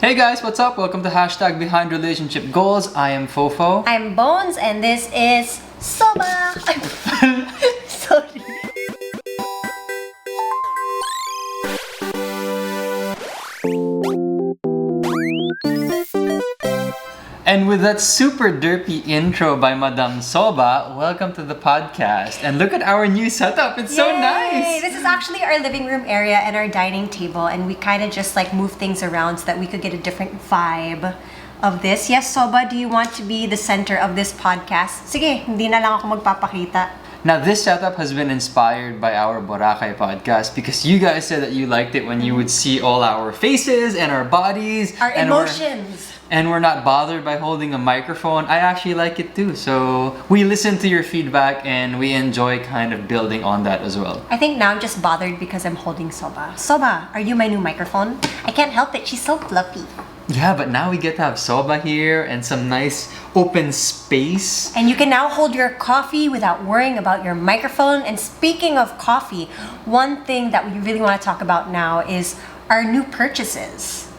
Hey guys, what's up? Welcome to Hashtag Behind Relationship Goals. I am Fofo. I'm Bones, and this is Soba. Sorry. And with that super derpy intro by Madam Soba, welcome to the podcast. And look at our new setup. It's so nice. This is actually our living room area and our dining table, and we kind of just like move things around so that we could get a different vibe of this. Yes, Soba, do you want to be the center of this podcast? Sige, hindi na lang ako magpapakita. Now, this setup has been inspired by our Boracay podcast because you guys said that you liked it when you would see all our faces and our bodies. Our emotions. And we're not bothered by holding a microphone. I actually like it too. So we listen to your feedback and we enjoy kind of building on that as well. I think now I'm just bothered because I'm holding Soba. Soba, are you my new microphone? I can't help it. She's so fluffy. Yeah, but now we get to have Soba here and some nice open space. And you can now hold your coffee without worrying about your microphone. And speaking of coffee, one thing that we really want to talk about now is our new purchases.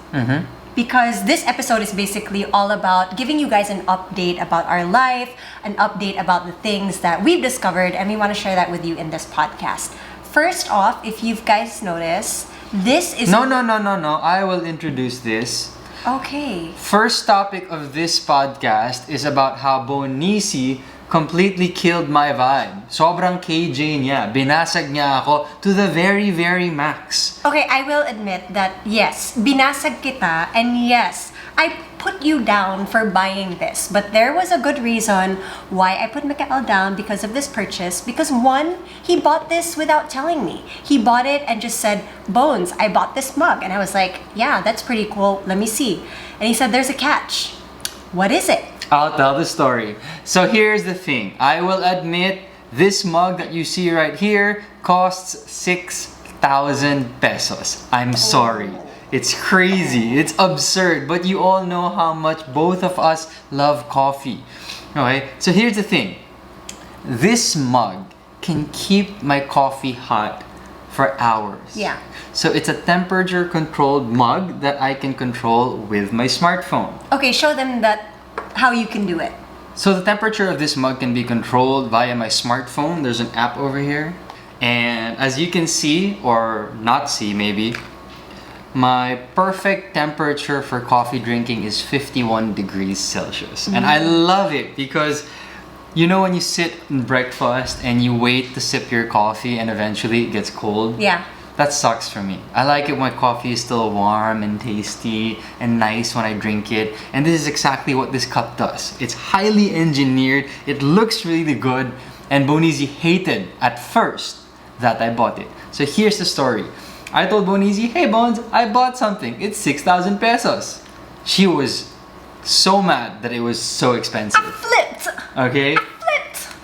Because this episode is basically all about giving you guys an update about our life, an update about the things that we've discovered, and we want to share that with you in this podcast. First off, if you guys notice, this is... No. I will introduce this. Okay. First topic of this podcast is about how Bonisi completely killed my vibe. Sobrang KJ niya. Binasag niya ako to the very, very max. Okay, I will admit that yes, binasag kita, and yes, I put you down for buying this. But there was a good reason why I put Mikael down because of this purchase. Because one, he bought this without telling me. He bought it and just said, Bones, I bought this mug. And I was like, yeah, that's pretty cool. Let me see. And he said, there's a catch. What is it? I'll tell the story. So here's the thing. I will admit, this mug that you see right here costs 6,000 pesos. I'm sorry. It's crazy. It's absurd. But you all know how much both of us love coffee. Okay? So here's the thing. This mug can keep my coffee hot for hours. Yeah. So it's a temperature controlled mug that I can control with my smartphone. Okay, show them that how you can do it. So the temperature of this mug can be controlled via my smartphone. There's an app over here. And as you can see, or not see maybe, my perfect temperature for coffee drinking is 51 degrees Celsius. And I love it because, you know, when you sit in breakfast and you wait to sip your coffee and eventually it gets cold? Yeah. That sucks for me. I like it when coffee is still warm and tasty and nice when I drink it. And this is exactly what this cup does. It's highly engineered, it looks really good, and Bonizi hated at first that I bought it. So here's the story. I told Bonizi, hey Bones, I bought something. It's 6,000 pesos. She was so mad that it was so expensive. I flipped! Okay?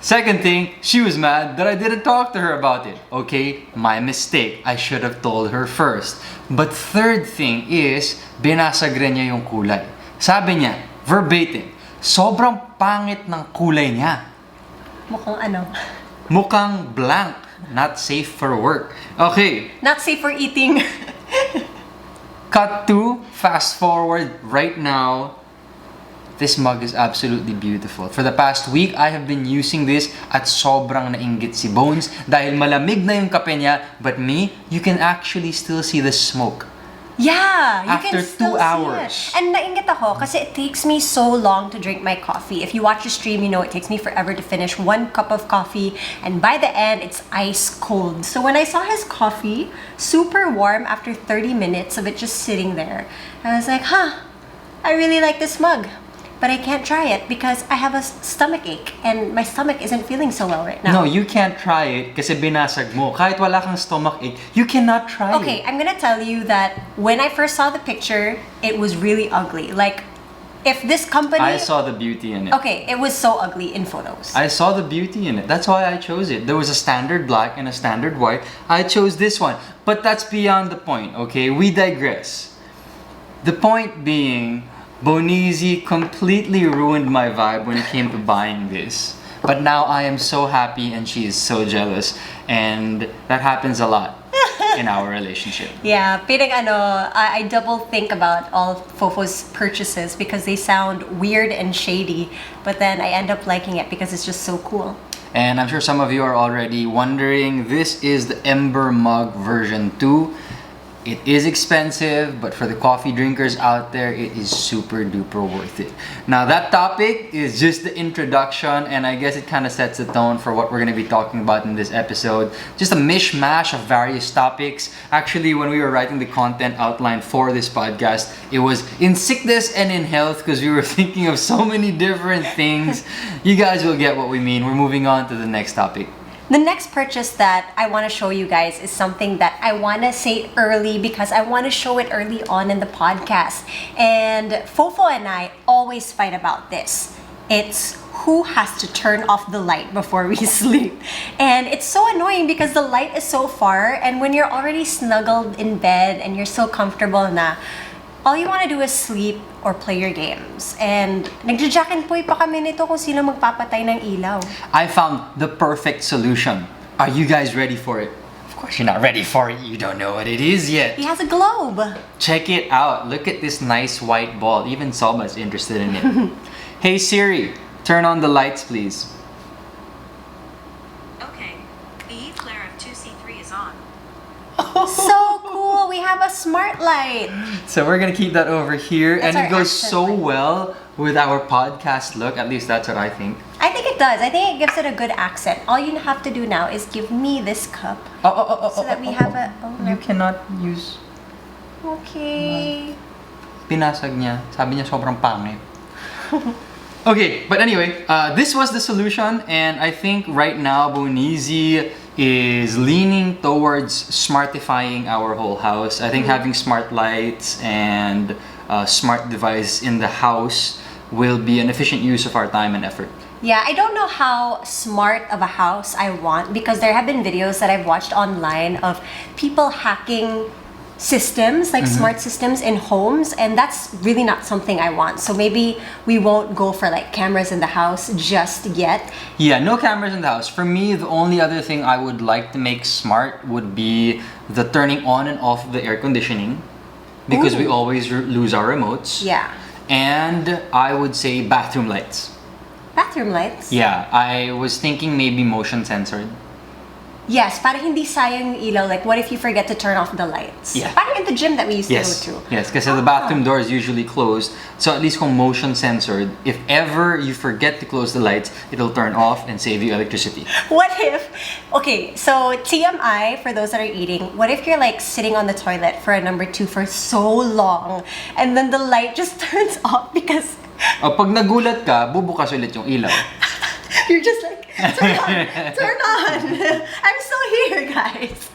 Second thing, she was mad that I didn't talk to her about it. Okay, my mistake. I should have told her first. But third thing is, binasag rin niya yung kulay. Sabi niya, verbatim, sobrang pangit ng kulay niya. Mukhang ano? Mukhang blank. Not safe for work. Okay. Not safe for eating. Cut to, fast forward right now. This mug is absolutely beautiful. For the past week, I have been using this at sobrang nainggit si Bones dahil malamig na yung kape niya, but me, you can actually still see the smoke. Yeah, you After can still 2 hours. see it. And nainggit ako kasi it takes me so long to drink my coffee. If you watch the stream, you know it takes me forever to finish one cup of coffee, and by the end, it's ice cold. So when I saw his coffee, super warm after 30 minutes of it just sitting there, I was like, I really like this mug. But I can't try it because I have a stomach ache and my stomach isn't feeling so well right now. No, you can't try it kasi binasag mo. Kahit wala kang stomach ache, you cannot try it. Okay, I'm gonna tell you that when I first saw the picture, it was really ugly. Like, if this company... I saw the beauty in it. Okay, it was so ugly in photos. I saw the beauty in it. That's why I chose it. There was a standard black and a standard white. I chose this one. But that's beyond the point, okay? We digress. The point being, Bonizi completely ruined my vibe when it came to buying this. But now I am so happy and she is so jealous. And that happens a lot. in our relationship. Yeah, parang I double think about all Fofo's purchases because they sound weird and shady, but then I end up liking it because it's just so cool. And I'm sure some of you are already wondering, this is the Ember Mug version 2. It is expensive, but for the coffee drinkers out there, it is super duper worth it. Now that topic is just the introduction, and I guess it kind of sets the tone for what we're going to be talking about in this episode. Just a mishmash of various topics. Actually, when we were writing the content outline for this podcast, it was in sickness and in health because we were thinking of so many different things. You guys will get what we mean. We're moving on to the next topic. The next purchase that I want to show you guys is something that I want to say early because I want to show it early on in the podcast. And Fofo and I always fight about this. It's who has to turn off the light before we sleep. And it's so annoying because the light is so far, and when you're already snuggled in bed and you're so comfortable na, all you want to do is sleep or play your games. And nagja-jack-and-poy pa kami nito kung sino magpapatay ng ilaw. I found the perfect solution. Are you guys ready for it? Of course you're not ready for it. You don't know what it is yet. He has a globe. Check it out. Look at this nice white ball. Even Salma's interested in it. Hey Siri, turn on the lights please. Okay, the E flare of 2C3 is on. So cool. We have a smart light. So we're gonna keep that over here, That's and it our goes accent so light. well with our podcast look. At least that's what I think. I think it does. I think it gives it a good accent. All you have to do now is give me this cup so that we have a... Oh, You cannot use... Okay. Pinasag niya. Sabi niya sobrang pangit. Okay, but anyway, this was the solution, and I think right now Bonizi is leaning towards smartifying our whole house. I think having smart lights and smart device in the house will be an efficient use of our time and effort. Yeah, I don't know how smart of a house I want because there have been videos that I've watched online of people hacking systems, like smart systems in homes, and that's really not something I want. So maybe we won't go for like cameras in the house just yet. Yeah, no cameras in the house. For me, the only other thing I would like to make smart would be the turning on and off of the air conditioning, because we always lose our remotes. Yeah. And I would say bathroom lights. Bathroom lights? Yeah, I was thinking maybe motion censored. Yes, parang hindi sayang yung ilaw. Like, what if you forget to turn off the lights? Yeah. Parang in the gym that we used Yes, to go to. yes, because the bathroom door is usually closed. So at least kung motion censored, if ever you forget to close the lights, it'll turn off and save you electricity. What if, okay, so TMI, for those that are eating, what if you're like sitting on the toilet for a number 2 for so long and then the light just turns off because O pag nagulat ka, bubukas ulit yung ilaw. you're just like, turn on, turn on. I'm still here, guys.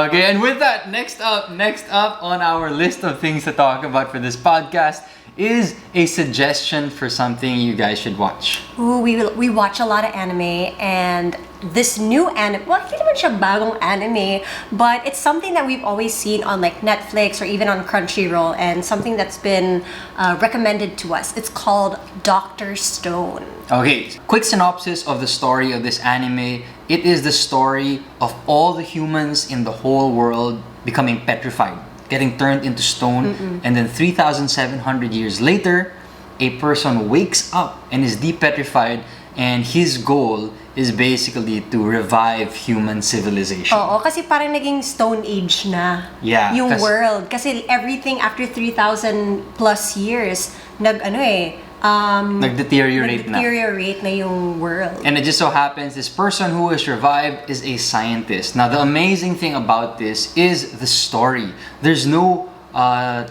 Okay, and with that, next up on our list of things to talk about for this podcast is a suggestion for something you guys should watch. Ooh, we watch a lot of anime, and this new anime, well, hindi naman siya bagong anime, but it's something that we've always seen on like Netflix or even on Crunchyroll, and something that's been recommended to us. It's called Dr. Stone. Okay, quick synopsis of the story of this anime. It is the story of all the humans in the whole world becoming petrified, getting turned into stone, and then 3,700 years later, a person wakes up and is depetrified, and his goal is basically to revive human civilization. Oo, kasi parang naging Stone Age na Yeah, yung kasi- world. Kasi everything after 3,000 plus years, Nag-deteriorate na. nag-deteriorate na yung world. And it just so happens this person who is revived is a scientist. Now, the amazing thing about this is the story. There's no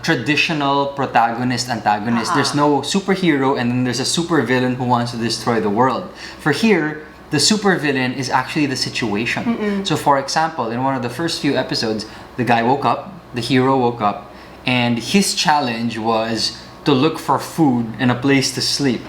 traditional protagonist, antagonist. There's no superhero, and then there's a supervillain who wants to destroy the world. For here, the supervillain is actually the situation. So, for example, in one of the first few episodes, the guy woke up, the hero woke up, and his challenge was to look for food and a place to sleep.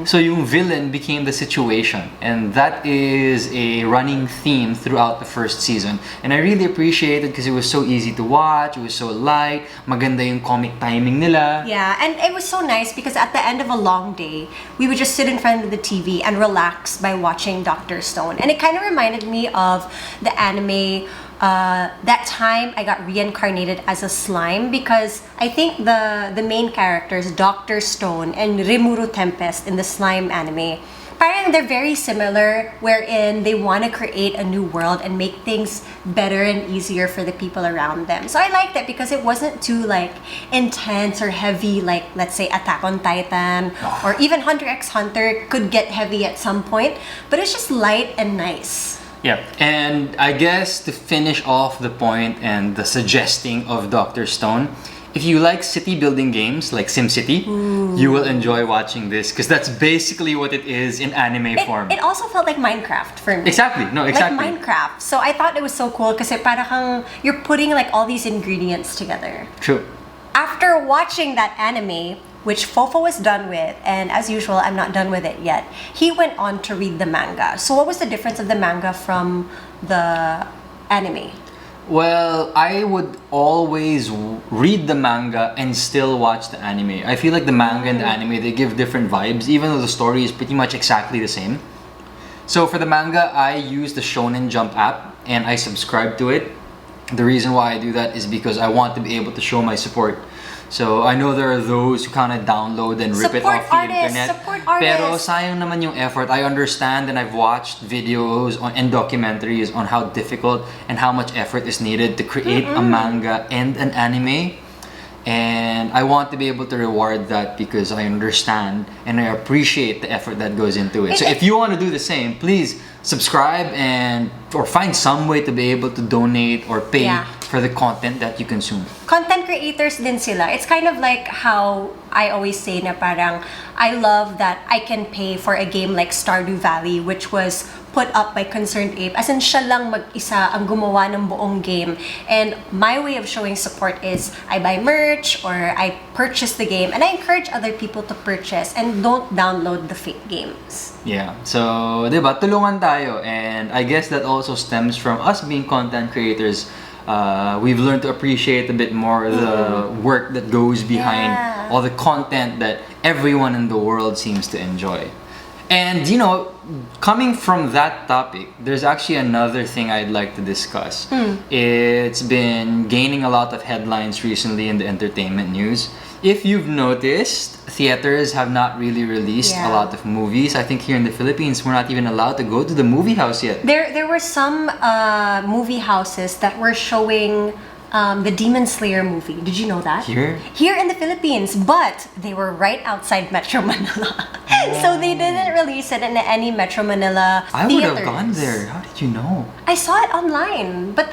So yung villain became the situation, and that is a running theme throughout the first season. And I really appreciate it because it was so easy to watch, it was so light, maganda yung comic timing nila. Yeah, and it was so nice because at the end of a long day, we would just sit in front of the TV and relax by watching Dr. Stone. And it kind of reminded me of the anime that time I got reincarnated as a slime because I think the main characters, Dr. Stone and Rimuru Tempest in the slime anime, parang they're very similar, wherein they want to create a new world and make things better and easier for the people around them. So I liked it because it wasn't too like intense or heavy, like let's say Attack on Titan or even Hunter x Hunter could get heavy at some point, but it's just light and nice. Yeah, and I guess to finish off the point and the suggesting of Dr. Stone, if you like city building games like SimCity, you will enjoy watching this because that's basically what it is in anime form. It also felt like Minecraft for me. Exactly, no, exactly. Like Minecraft. So I thought it was so cool because parang you're putting like all these ingredients together. True. After watching that anime, which Fofo was done with, and as usual, I'm not done with it yet, he went on to read the manga. So what was the difference of the manga from the anime? Well, I would always read the manga and still watch the anime. I feel like the manga and the anime, they give different vibes, even though the story is pretty much exactly the same. So for the manga, I use the Shonen Jump app and I subscribe to it. The reason why I do that is because I want to be able to show my support. So I know there are those who kind of download and rip it off the internet. Support artists. Pero sayang naman yung effort. I understand and I've watched videos and documentaries on how difficult and how much effort is needed to create a manga and an anime. And I want to be able to reward that because I understand and I appreciate the effort that goes into it. So if you want to do the same, please subscribe or find some way to be able to donate or pay for the content that you consume. Content creators din sila. It's kind of like how I always say na parang I love that I can pay for a game like Stardew Valley, which was put up by Concerned Ape. As in, siya lang mag-isa ang gumawa ng buong game. And my way of showing support is I buy merch or I purchase the game and I encourage other people to purchase and don't download the fake games. Yeah. So, diba, tulungan tayo. And I guess that also stems from us being content creators. We've learned to appreciate a bit more the work that goes behind all the content that everyone in the world seems to enjoy. And you know, coming from that topic, there's actually another thing I'd like to discuss. It's been gaining a lot of headlines recently in the entertainment news. If you've noticed, theaters have not really released a lot of movies. I think here in the Philippines, we're not even allowed to go to the movie house yet. There were some movie houses that were showing the Demon Slayer movie. Did you know that? Here? Here in the Philippines, but they were right outside Metro Manila. So they didn't release it in any Metro Manila I theaters. would have gone there. How did you know? I saw it online. But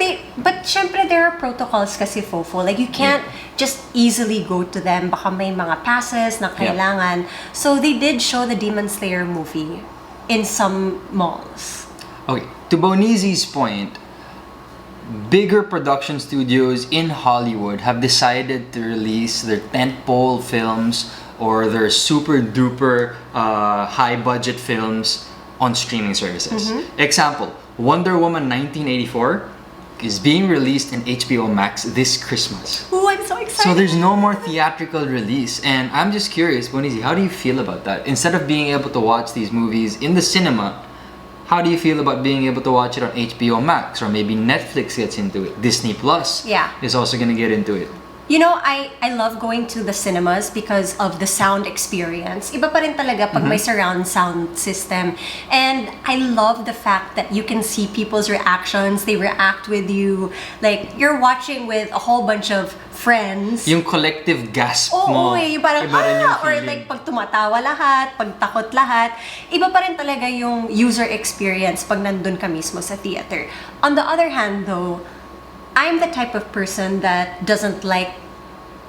syempre there are protocols kasi Fofo. Like you can't just easily go to them. Baka may mga passes na kailangan. So they did show the Demon Slayer movie in some malls. Okay, to Bonizi's point, bigger production studios in Hollywood have decided to release their tentpole films or their super duper high budget films on streaming services. Example, Wonder Woman 1984 is being released in HBO Max this Christmas. Oh, I'm so excited. So there's no more theatrical release, and I'm just curious, Bonizi, how do you feel about that? Instead of being able to watch these movies in the cinema, how do you feel about being able to watch it on HBO Max, or maybe Netflix gets into it? Disney Plus is also gonna get into it. You know, I love going to the cinemas because of the sound experience. Iba pa rin talaga pag may surround sound system. And I love the fact that you can see people's reactions. They react with you. Like, you're watching with a whole bunch of friends. Yung collective gasp mo. Oo, yung parang, iba rin yung or feeling. like, pag tumatawa lahat, pag takot lahat. Iba pa rin talaga yung user experience pag nandun ka mismo sa theater. On the other hand, though, I'm the type of person that doesn't like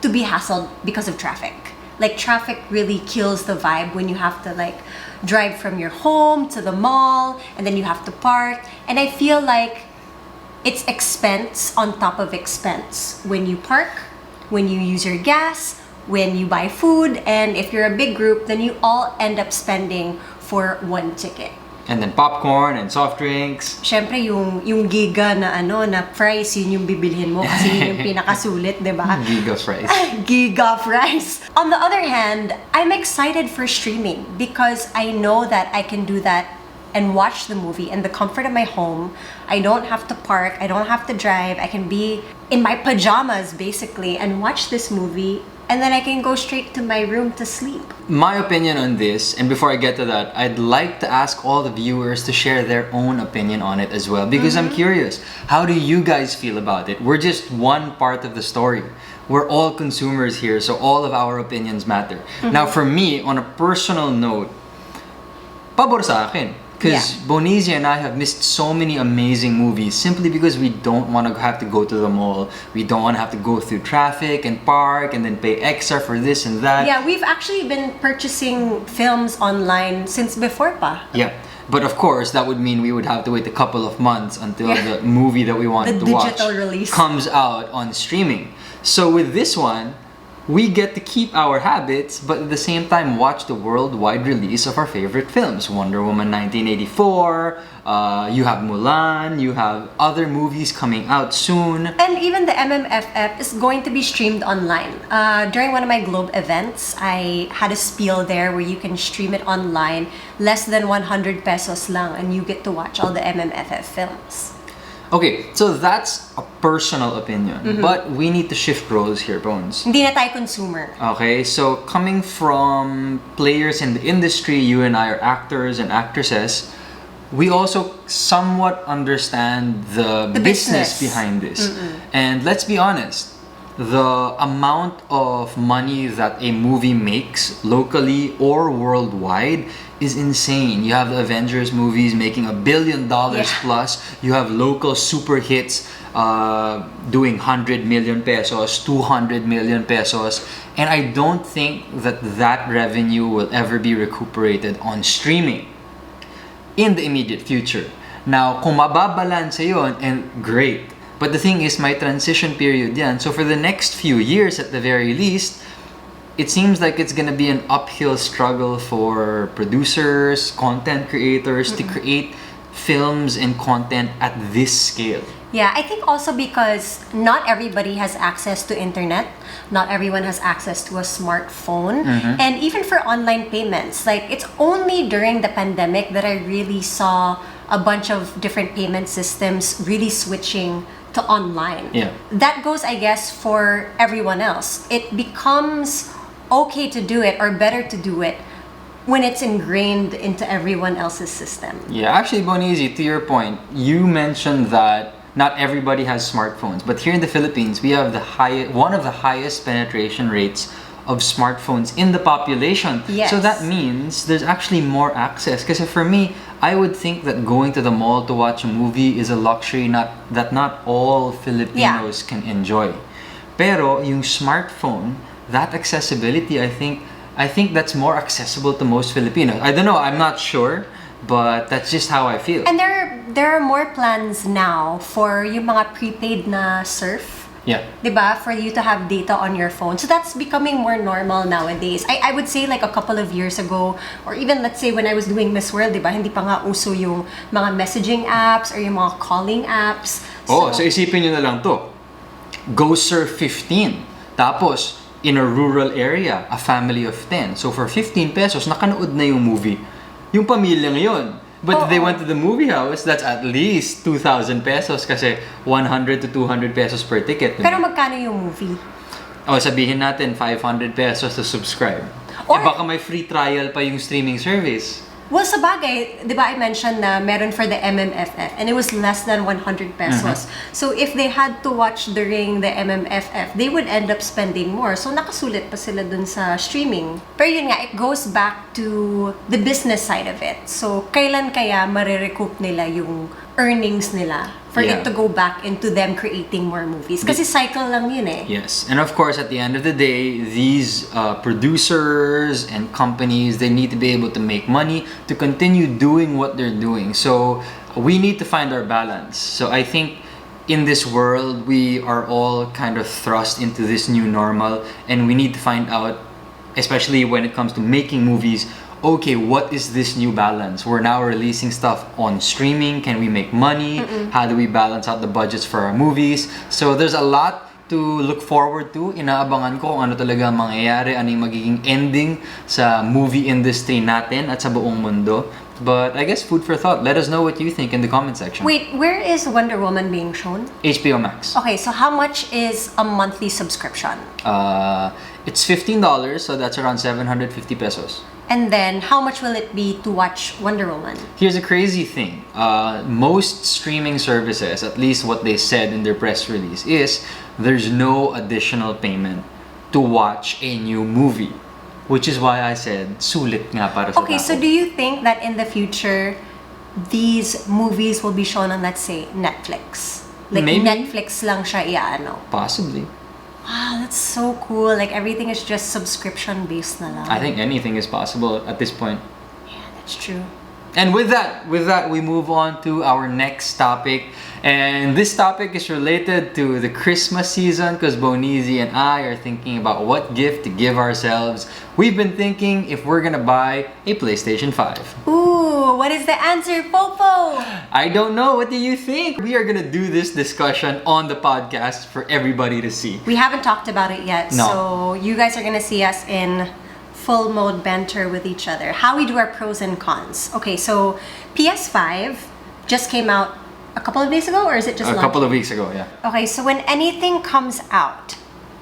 to be hassled because of traffic. Like, traffic really kills the vibe when you have to like drive from your home to the mall and then you have to park. And I feel like it's expense on top of expense when you park, when you use your gas, when you buy food, and if you're a big group, then you all end up spending for one ticket. And then popcorn and soft drinks. Syempre, yung giga na na fries, yun yung bibilhin mo kasi yun yung pinakasulit, di ba? Giga fries. Giga fries. On the other hand, I'm excited for streaming because I know that I can do that and watch the movie in the comfort of my home. I don't have to park, I don't have to drive. I can be in my pajamas basically and watch this movie, and then I can go straight to my room to sleep. My opinion on this, and before I get to that, I'd like to ask all the viewers to share their own opinion on it as well, because I'm curious, how do you guys feel about it? We're just one part of the story. We're all consumers here, so all of our opinions matter. Now for me, on a personal note, pabor sa akin. Because Bonezi and I have missed so many amazing movies simply because we don't want to have to go to the mall. We don't want to have to go through traffic and park and then pay extra for this and that. Yeah, we've actually been purchasing films online since before pa. Yeah. But of course, that would mean we would have to wait a couple of months until the movie that we wanted to watch comes out on streaming. So with this one, we get to keep our habits, but at the same time watch the worldwide release of our favorite films. Wonder Woman 1984, you have Mulan, you have other movies coming out soon. And even the MMFF is going to be streamed online. During one of my Globe events, I had a spiel there where you can stream it online, less than 100 pesos lang, and you get to watch all the MMFF films. Okay, so that's a personal opinion, but we need to shift roles here, Bones. Hindi na tayo consumer. Okay, so coming from players in the industry, you and I are actors and actresses, we also somewhat understand the business behind this. And let's be honest, the amount of money that a movie makes locally or worldwide is insane. You have the Avengers movies making $1 billion plus. You have local super hits doing 100 million pesos, 200 million pesos. And I don't think that that revenue will ever be recuperated on streaming in the immediate future. Now, kung mababalanse yun, and great. But the thing is, my transition period yan. So for the next few years at the very least, it seems like it's gonna be an uphill struggle for producers, content creators to create films and content at this scale. Yeah, I think also because not everybody has access to internet, not everyone has access to a smartphone, and even for online payments, like it's only during the pandemic that I really saw a bunch of different payment systems really switching to online. Yeah. That goes, I guess, for everyone else. It becomes okay to do it or better to do it when it's ingrained into everyone else's system. Yeah, actually, Bonezi, to your point, you mentioned that not everybody has smartphones, but here in the Philippines, we have one of the highest penetration rates of smartphones in the population. Yes. So that means there's actually more access. Because for me, I would think that going to the mall to watch a movie is a luxury that not all Filipinos can enjoy. Pero yung smartphone, that accessibility, I think that's more accessible to most Filipinos. I don't know, I'm not sure, but that's just how I feel. And there are more plans now for yung mga prepaid na surf. Yeah. Diba? For you to have data on your phone. So that's becoming more normal nowadays. I would say like a couple of years ago, or even let's say when I was doing Miss World, diba? Hindi pa nga uso yung mga messaging apps or yung mga calling apps. So isipin nyo na lang to. Go Surf 15. Tapos, in a rural area, a family of 10. So for 15 pesos, nakanood na yung movie. Yung pamilya ngayon. But if they went to the movie house, that's at least 2,000 pesos kasi 100 to 200 pesos per ticket. Pero magkano yung movie? Sabihin natin 500 pesos to subscribe. Or, baka may free trial pa yung streaming service. Well, sa bagay, di ba I mentioned na meron for the MMFF and it was less than 100 pesos. So if they had to watch during the MMFF, they would end up spending more. So nakasulit pa sila dun sa streaming. Pero yun nga, it goes back to the business side of it. So kailan kaya marirecoup nila yung earnings nila for it to go back into them creating more movies? Kasi cycle lang yun eh. Yes. And of course, at the end of the day, these producers and companies, they need to be able to make money to continue doing what they're doing. So we need to find our balance. So I think in this world, we are all kind of thrust into this new normal, and we need to find out, especially when it comes to making movies, okay, what is this new balance? We're now releasing stuff on streaming. Can we make money? How do we balance out the budgets for our movies? So there's a lot to look forward to. Inaabangan ko kung ano talaga mangyayari, ano yung magiging ending sa movie industry natin at sa buong mundo. But I guess food for thought. Let us know what you think in the comment section. Wait, where is Wonder Woman being shown? HBO Max. Okay, so how much is a monthly subscription? It's $15, so that's around 750 pesos. And then how much will it be to watch Wonder Woman? Here's a crazy thing. Most streaming services, at least what they said in their press release, is there's no additional payment to watch a new movie. Which is why I said, sulit nga para sa Okay, tao. so do you think that in the future, these movies will be shown on, let's say, Netflix? Like Maybe. Netflix lang siya iaano? Possibly. Wow, that's so cool. Like everything is just subscription based na lang. I think anything is possible at this point. Yeah, that's true. And with that, we move on to our next topic. And this topic is related to the Christmas season because Bonizi and I are thinking about what gift to give ourselves. We've been thinking if we're gonna buy a PlayStation 5. Ooh, what is the answer, Fofo? I don't know. What do you think? We are gonna do this discussion on the podcast for everybody to see. We haven't talked about it yet, No. so you guys are gonna see us in full mode banter with each other. How we do our pros and cons. Okay, so PS5 just came out a couple of days ago, or is it just A launched? couple of weeks ago, yeah. Okay, so when anything comes out,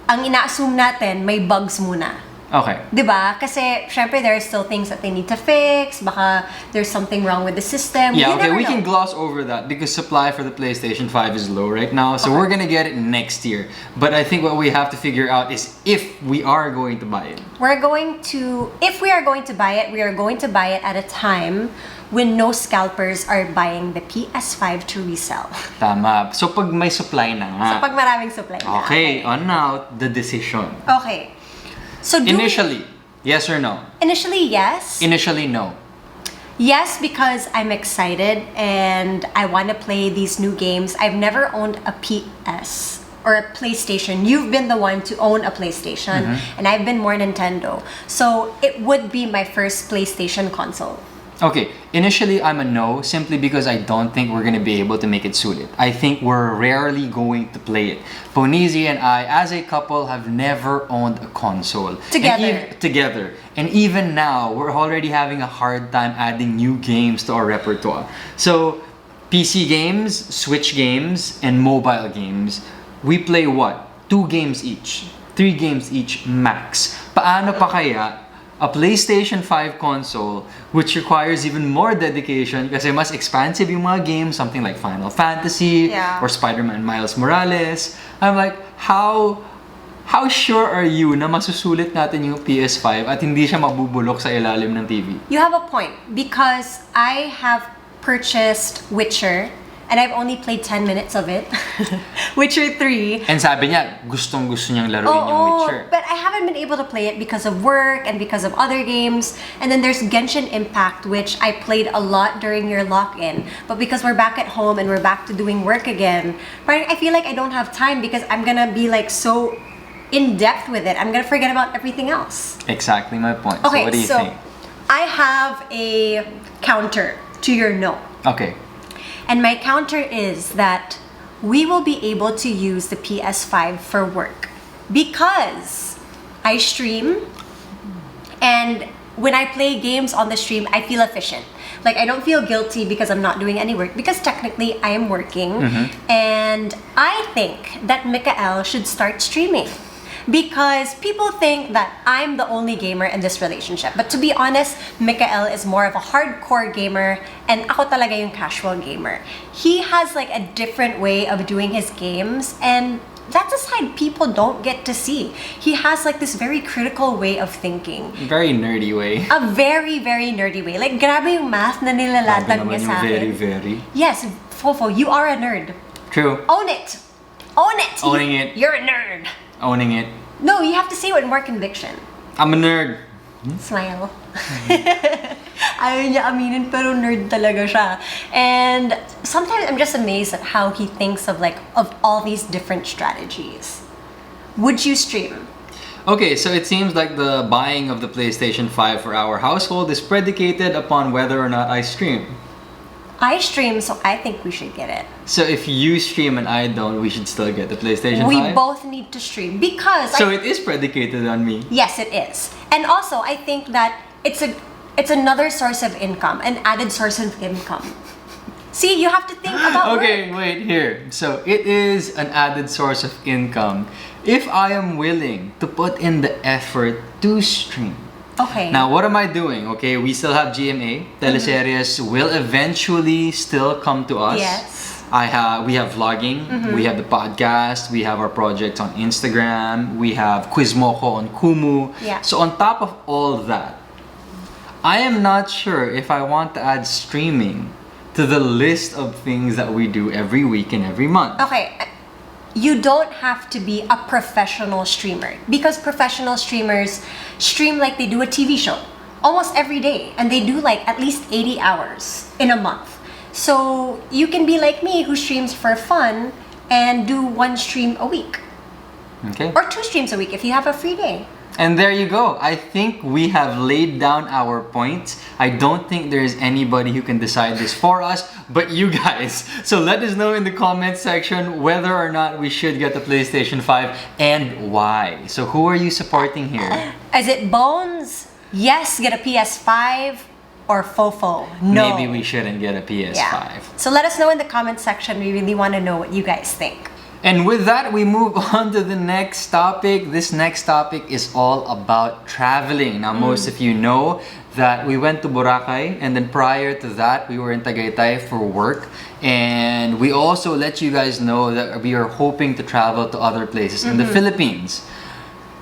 ang ina-assume natin may bugs muna. Okay. Diba? Kasi, syempre, there are still things that they need to fix. Baka there's something wrong with the system. Yeah, You okay, never we know. can gloss over that because supply for the PlayStation 5 is low right now. So Okay. we're gonna get it next year. But I think what we have to figure out is if we are going to buy it. If we are going to buy it, we are going to buy it at a time when no scalpers are buying the PS5 to resell. Tama. So pag may supply na nga. So, pag maraming supply na. Okay, on now, the decision. Okay. So, Initially, yes or no? Initially, yes. Initially, no. Yes, because I'm excited and I want to play these new games. I've never owned a PS or a PlayStation. You've been the one to own a PlayStation, and I've been more Nintendo. So it would be my first PlayStation console. Okay, initially I'm a no simply because I don't think we're gonna be able to make it suited. I think we're rarely going to play it. Bonizi and I, as a couple, have never owned a console. Together. And even now, we're already having a hard time adding new games to our repertoire. So, PC games, Switch games, and mobile games, we play what? 2 games each. 3 games each max. Paano pa kaya a PlayStation 5 console which requires even more dedication kasi mas expansive yung mga games, something like Final Fantasy or Spider-Man Miles Morales. I'm like, how sure are you na masusulit natin yung PS5 at hindi siya mabubulok sa ilalim ng TV? You have a point because I have purchased Witcher and I've only played 10 minutes of it. Witcher 3. And sabi niya, gustong-gusto niyang laruin yung Witcher. But I haven't been able to play it because of work and because of other games. And then there's Genshin Impact, which I played a lot during your lock-in. But because we're back at home and we're back to doing work again, I feel like I don't have time because I'm gonna be like so in-depth with it. I'm gonna forget about everything else. Exactly my point. Okay, so what do you think? I have a counter to your no. Okay. And my counter is that we will be able to use the PS5 for work because I stream and when I play games on the stream, I feel efficient. Like I don't feel guilty because I'm not doing any work because technically I am working. And I think that Mikael should start streaming. Because people think that I'm the only gamer in this relationship. But to be honest, Mikael is more of a hardcore gamer and ako talaga yung casual gamer. He has like a different way of doing his games and that's a side people don't get to see. He has like this very critical way of thinking. Very nerdy way. A very, very nerdy way. Like grabe yung math na nilalatag niya sa akin. Very. Yes, Fofo, you are a nerd. True. Own it! Own it! Owning it. You're a nerd. Owning it. No, you have to say it with more conviction. I'm a nerd. Smile. Ayaw niya aminin pero nerd talaga siya. And sometimes I'm just amazed at how he thinks of all these different strategies. Would you stream? Okay, so it seems like the buying of the PlayStation 5 for our household is predicated upon whether or not I stream. I stream, so I think we should get it. So if you stream and I don't, we should still get the PlayStation 5? We both need to stream because So it is predicated on me. Yes, it is. And also, I think that it's it's another source of income, an added source of income. See, you have to think about Okay, work. wait here. So it is an added source of income if I am willing to put in the effort to stream. Okay. Now, what am I doing? Okay, we still have GMA. Teleseries will eventually still come to us. Yes. We have vlogging, we have the podcast, we have our projects on Instagram, we have Quizmoco on Kumu. Yeah. So on top of all that, I am not sure if I want to add streaming to the list of things that we do every week and every month. Okay, you don't have to be a professional streamer because professional streamers stream like they do a TV show almost every day, and they do like at least 80 hours in a month. So you can be like me who streams for fun and do 1 stream a week Okay. or 2 streams a week if you have a free day. And there you go. I think we have laid down our points. I don't think there is anybody who can decide this for us, but you guys. So let us know in the comment section whether or not we should get the PlayStation 5 and why. So who are you supporting here? Is it Bones? Yes, get a PS5, or Fofo? No. Maybe we shouldn't get a PS5. Yeah. So let us know in the comment section. We really want to know what you guys think. And with that, we move on to the next topic. This next topic is all about traveling. Now, most of you know that we went to Boracay, and then prior to that, we were in Tagaytay for work. And we also let you guys know that we are hoping to travel to other places in the Philippines.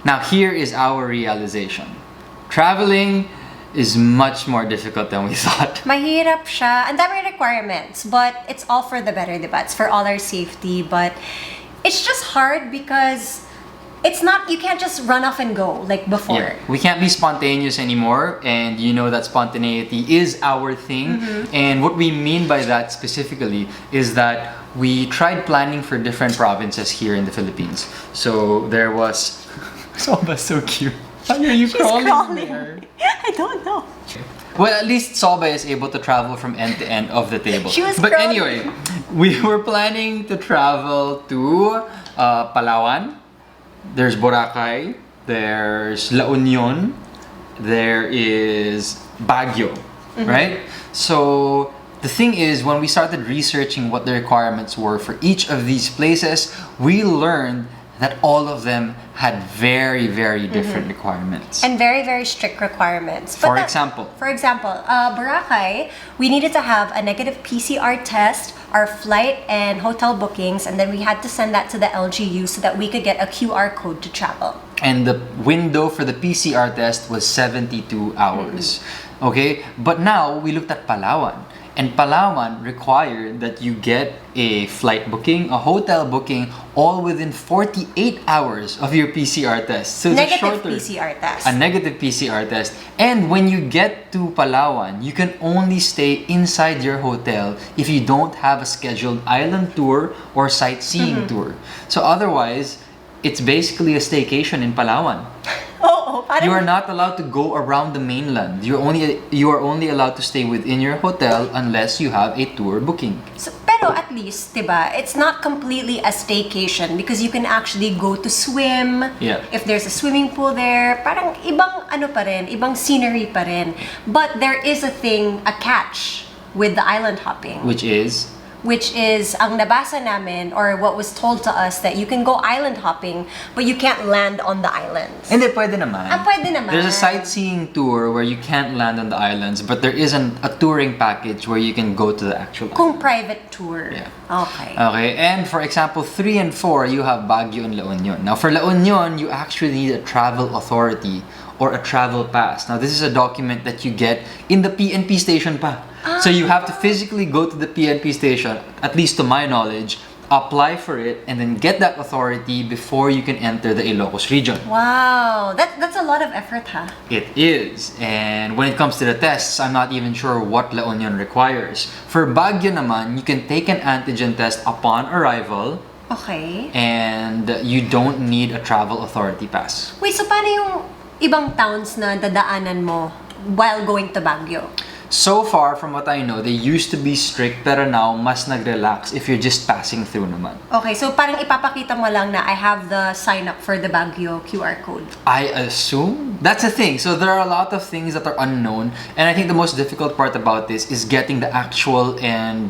Now, here is our realization. Traveling is much more difficult than we thought. Mahirap siya. Ang dami requirements, but it's all for the better, diba? It's for all our safety, but it's just hard because it's not, you can't just run off and go like before. Yeah. We can't be spontaneous anymore, and you know that spontaneity is our thing. And what we mean by that specifically is that we tried planning for different provinces here in the Philippines. So there was... Soba's so cute. Why are you She's crawling there? I don't know. Well, at least Soba is able to travel from end to end of the table. She was but crawling. anyway, we were planning to travel to Palawan. There's Boracay. There's La Union. There is Baguio, right? So the thing is, when we started researching what the requirements were for each of these places, we learned that all of them had very, very different requirements. And very, very strict requirements. For example, Boracay, we needed to have a negative PCR test, our flight and hotel bookings, and then we had to send that to the LGU so that we could get a QR code to travel. and the window for the PCR test was 72 hours. Okay? But now, we looked at Palawan. And Palawan required that you get a flight booking, a hotel booking, all within 48 hours of your PCR test. So it's Negative a shorter, PCR test. a negative PCR test. And when you get to Palawan, you can only stay inside your hotel if you don't have a scheduled island tour or sightseeing tour. So otherwise, it's basically a staycation in Palawan. Parang, You are not allowed to go around the mainland. You are only allowed to stay within your hotel unless you have a tour booking. so, pero at least, diba, it's not completely a staycation because you can actually go to swim. Yeah. If there's a swimming pool there, parang ibang ano pa rin, ibang scenery pa rin. But there is a thing, a catch with the island hopping. Which is, ang nabasa namin, or what was told to us, that you can go island hopping, but you can't land on the islands. Hindi, pwede naman. Pwede naman. There's a sightseeing tour where you can't land on the islands, but there isn't a touring package where you can go to the actual island. Kung private tour. Yeah. Okay. Okay, and for example, 3 and 4, you have Baguio and La Union. Now, for La Union, you actually need a travel authority or a travel pass. Now, this is a document that you get in the PNP station pa. So you have to physically go to the PNP station, at least to my knowledge, apply for it, and then get that authority before you can enter the Ilocos region. Wow, that's a lot of effort, huh? It is. And when it comes to the tests, I'm not even sure what La Union requires. For Baguio naman, you can take an antigen test upon arrival, Okay. and you don't need a travel authority pass. Wait, so paano yung ibang towns na dadaanan mo while going to Baguio? So far, from what I know, they used to be strict, pero now, mas nag-relax if you're just passing through naman. Okay, so parang ipapakita mo lang na I have the sign up for the Baguio QR code. I assume that's the thing. So there are a lot of things that are unknown, and I think the most difficult part about this is getting the actual and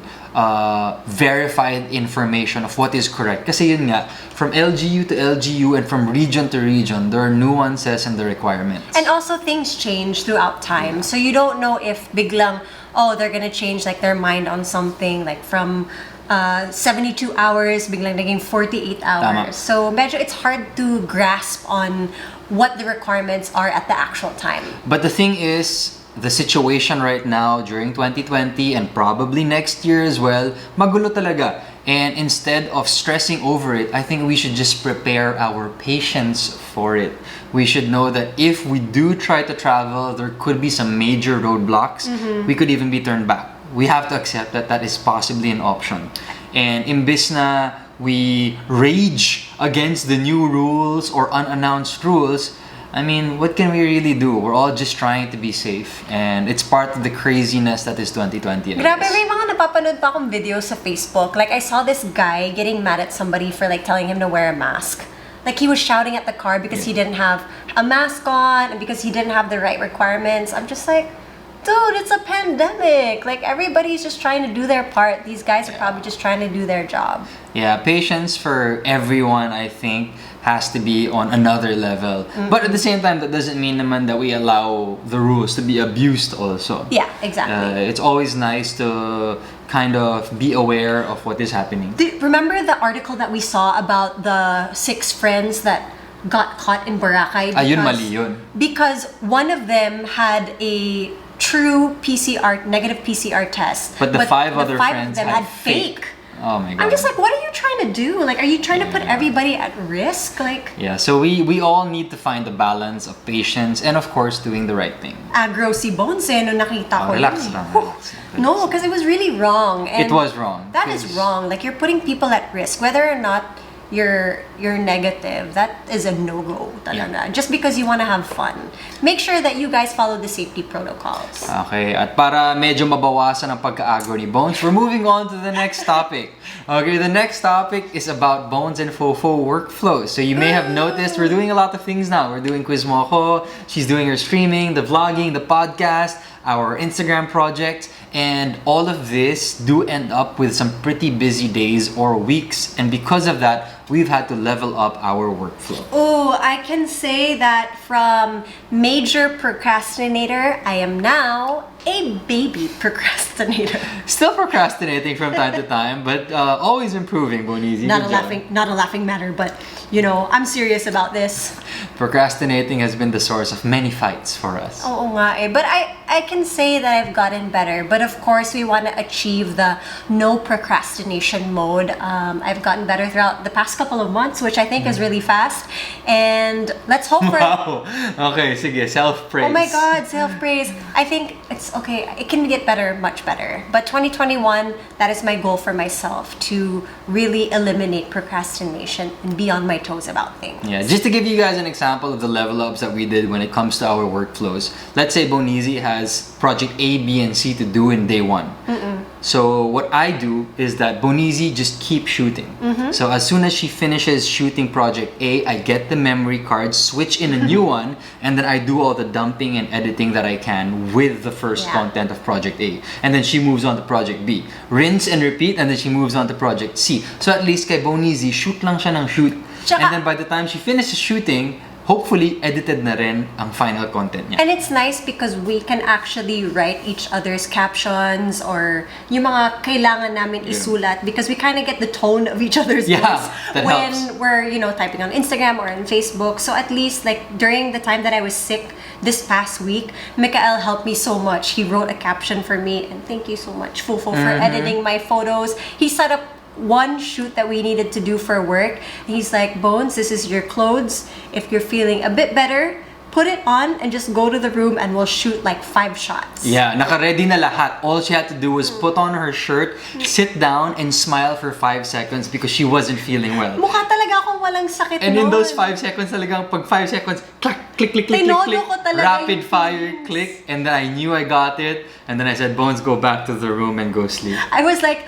verified information of what is correct. Kasi yun nga, from LGU to LGU and from region to region, there are nuances in the requirements. And also things change throughout time. So you don't know if biglang, oh, they're gonna change like their mind on something like from 72 hours, biglang naging 48 hours. Tama. So medyo it's hard to grasp on what the requirements are at the actual time. But the thing is, the situation right now during 2020 and probably next year as well, magulo talaga. And instead of stressing over it, I think we should just prepare our patients for it. We should know that if we do try to travel, there could be some major roadblocks. We could even be turned back. We have to accept that that is possibly an option. And imbis na we rage against the new rules or unannounced rules, I mean, what can we really do? We're all just trying to be safe, and it's part of the craziness that is 2020. Grabe, may mga napapanood pa akong videos sa Facebook. Like, I saw this guy getting mad at somebody for like telling him to wear a mask. Like, he was shouting at the car because he didn't have a mask on and because he didn't have the right requirements. I'm just like, dude, it's a pandemic. Like, everybody's just trying to do their part. These guys are probably just trying to do their job. Yeah, patience for everyone, I think, has to be on another level. But at the same time, that doesn't mean naman that we allow the rules to be abused also. Yeah, exactly. It's always nice to kind of be aware of what is happening. Remember the article that we saw about the 6 friends that got caught in Boracay? Ayun, mali yun. Because one of them had a true PCR, negative PCR test. But the five other friends of them had fake. Oh my god. I'm just like, what are you trying to do? Like, are you trying to put everybody at risk? Like, yeah, so we all need to find the balance of patience and of course doing the right thing. Agro si Bones no nakita ko Relax yun. lang, relax. No, because it was really wrong. And It was wrong. That is wrong. Like, you're putting people at risk, whether or not you're negative. That is a no-go talaga. Just because you want to have fun. Make sure that you guys follow the safety protocols. Okay, at para medyo mabawasan ang pagka-agro ni Bones, we're moving on to the next topic. Okay, the next topic is about Bones and Fofo workflows. So you may have noticed we're doing a lot of things now. We're doing Quiz Mojo, she's doing her streaming, the vlogging, the podcast, our Instagram project, and all of this do end up with some pretty busy days or weeks. And because of that, we've had to level up our workflow. Oh, I can say that from major procrastinator, I am now a baby procrastinator. Still procrastinating from time to time, but always improving, Bonizi. Not Good a job. laughing matter, but you know, I'm serious about this. Procrastinating has been the source of many fights for us. Oo nga eh. But I can say that I've gotten better. But of course, we want to achieve the no procrastination mode. I've gotten better throughout the past couple of months, which I think is really fast. And let's hope for... Wow! Okay, sige, self-praise. Oh my God, self-praise. I think it's okay. It can get better, much better. But 2021, that is my goal for myself, to really eliminate procrastination and be on my toes about things. Yeah, just to give you guys an example of the level ups that we did when it comes to our workflows. Let's say Bonizi has project A, B, and C to do in day 1. So what I do is that Bonizi just keeps shooting. So as soon as she finishes shooting project A, I get the memory card, switch in a new one, and then I do all the dumping and editing that I can with the first content of project A. And then she moves on to project B. Rinse and repeat, and then she moves on to project C. So at least kay Bonizi, shoot lang siya ng shoot. And then by the time she finishes shooting, hopefully, edited na rin ang final content niya. And it's nice because we can actually write each other's captions or yung mga kailangan namin isulat, because we kind of get the tone of each other's voice that when helps. we're, you know, typing on Instagram or on Facebook. So at least, like, during the time that I was sick this past week, Mikael helped me so much. He wrote a caption for me, and thank you so much, Fofo, for editing my photos. He set up one shoot that we needed to do for work. He's like, Bones, this is your clothes. If you're feeling a bit better, put it on and just go to the room and we'll shoot like 5 shots. Yeah, naka-ready na lahat. All she had to do was put on her shirt, sit down, and smile for 5 seconds because she wasn't feeling well. Mukha talaga akong walang sakit And nun. in those 5 seconds talagang, pag 5 seconds, clack, click, click, click, click, Tinodo click, ko talaga rapid yung fire things. click, and then I knew I got it, and then I said, Bones, go back to the room and go sleep. I was like,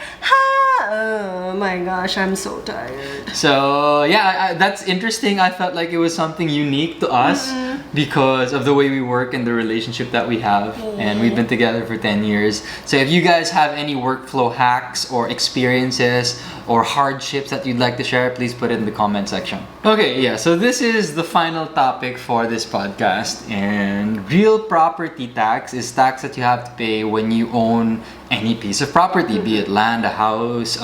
oh my gosh, I'm so tired. So yeah, that's interesting. I felt like it was something unique to us because of the way we work and the relationship that we have, and we've been together for 10 years. So if you guys have any workflow hacks or experiences or hardships that you'd like to share, please put it in the comment section. Okay, yeah, so this is the final topic for this podcast, and real property tax is tax that you have to pay when you own any piece of property, be it land, a house,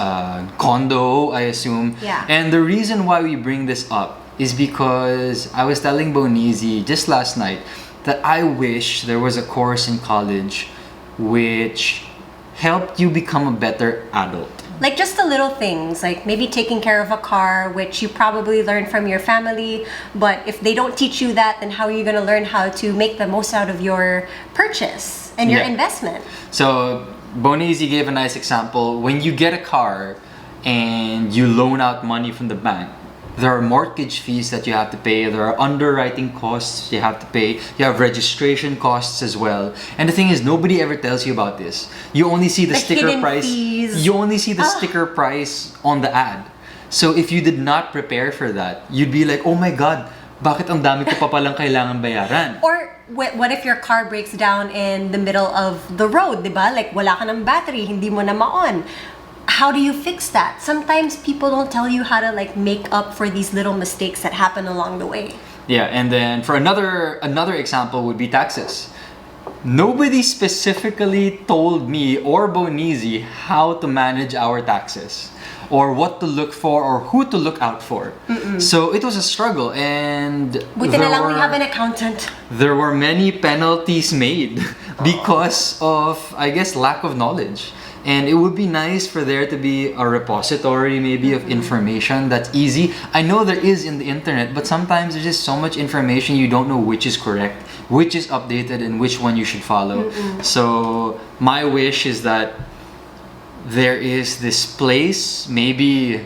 condo, I assume. Yeah. And the reason why we bring this up is because I was telling Bonizi just last night that I wish there was a course in college which helped you become a better adult. Like just the little things, like maybe taking care of a car, which you probably learned from your family. But if they don't teach you that, then how are you going to learn how to make the most out of your purchase and your Yeah. investment? So Bonizi gave a nice example. When you get a car and you loan out money from the bank, there are mortgage fees that you have to pay. There are underwriting costs you have to pay. You have registration costs as well. And the thing is, nobody ever tells you about this. You only see the The sticker hidden price. fees. You only see the sticker price on the ad. So if you did not prepare for that, you'd be like, oh my God, bakit ang dami ko pa palang kailangan bayaran? Or what if your car breaks down in the middle of the road, diba? Like wala ka ng battery, hindi mo na ma-on. How do you fix that? Sometimes people don't tell you how to like make up for these little mistakes that happen along the way. Yeah, and then for another example would be taxes. Nobody specifically told me or Bonizi how to manage our taxes or what to look for or who to look out for. So it was a struggle, and Buti na lang we have an accountant. there were many penalties made because of, I guess, lack of knowledge. And it would be nice for there to be a repository maybe of information that's easy. I know there is in the internet, but sometimes there's just so much information you don't know which is correct, which is updated, and which one you should follow. So my wish is that there is this place, maybe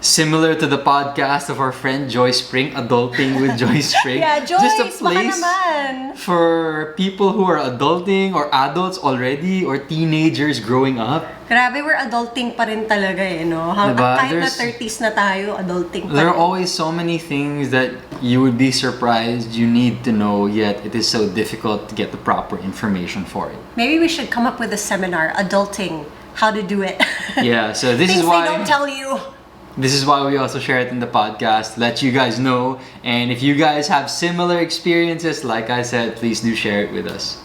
similar to the podcast of our friend Joy Spring, Adulting with Joy Spring. Yeah, Joyce, Just a baka place naman. for people who are adulting or adults already or teenagers growing up. Grabe, we're adulting pa rin talaga eh, no? Diba? Kahit na There's- 30s na tayo, adulting pa There are rin. always so many things that you would be surprised you need to know, yet it is so difficult to get the proper information for it. Maybe we should come up with a seminar, adulting, how to do it. Yeah, so this Things is why they don't tell you. This is why we also share it in the podcast, let you guys know. And if you guys have similar experiences, like I said, please do share it with us.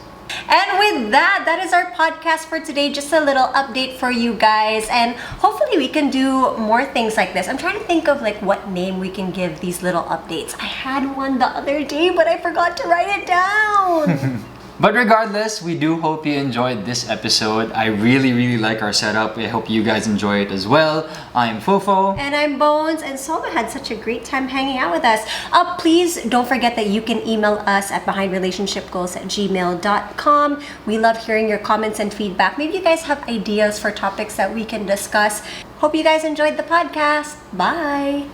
And with that, that is our podcast for today. Just a little update for you guys. And hopefully we can do more things like this. I'm trying to think of like what name we can give these little updates. I had one the other day, but I forgot to write it down. But regardless, we do hope you enjoyed this episode. I really like our setup. I hope you guys enjoy it as well. I'm Fofo. And I'm Bones, and Soma had such a great time hanging out with us. Please don't forget that you can email us at behindrelationshipgoals@gmail.com. We love hearing your comments and feedback. Maybe you guys have ideas for topics that we can discuss. Hope you guys enjoyed the podcast. Bye!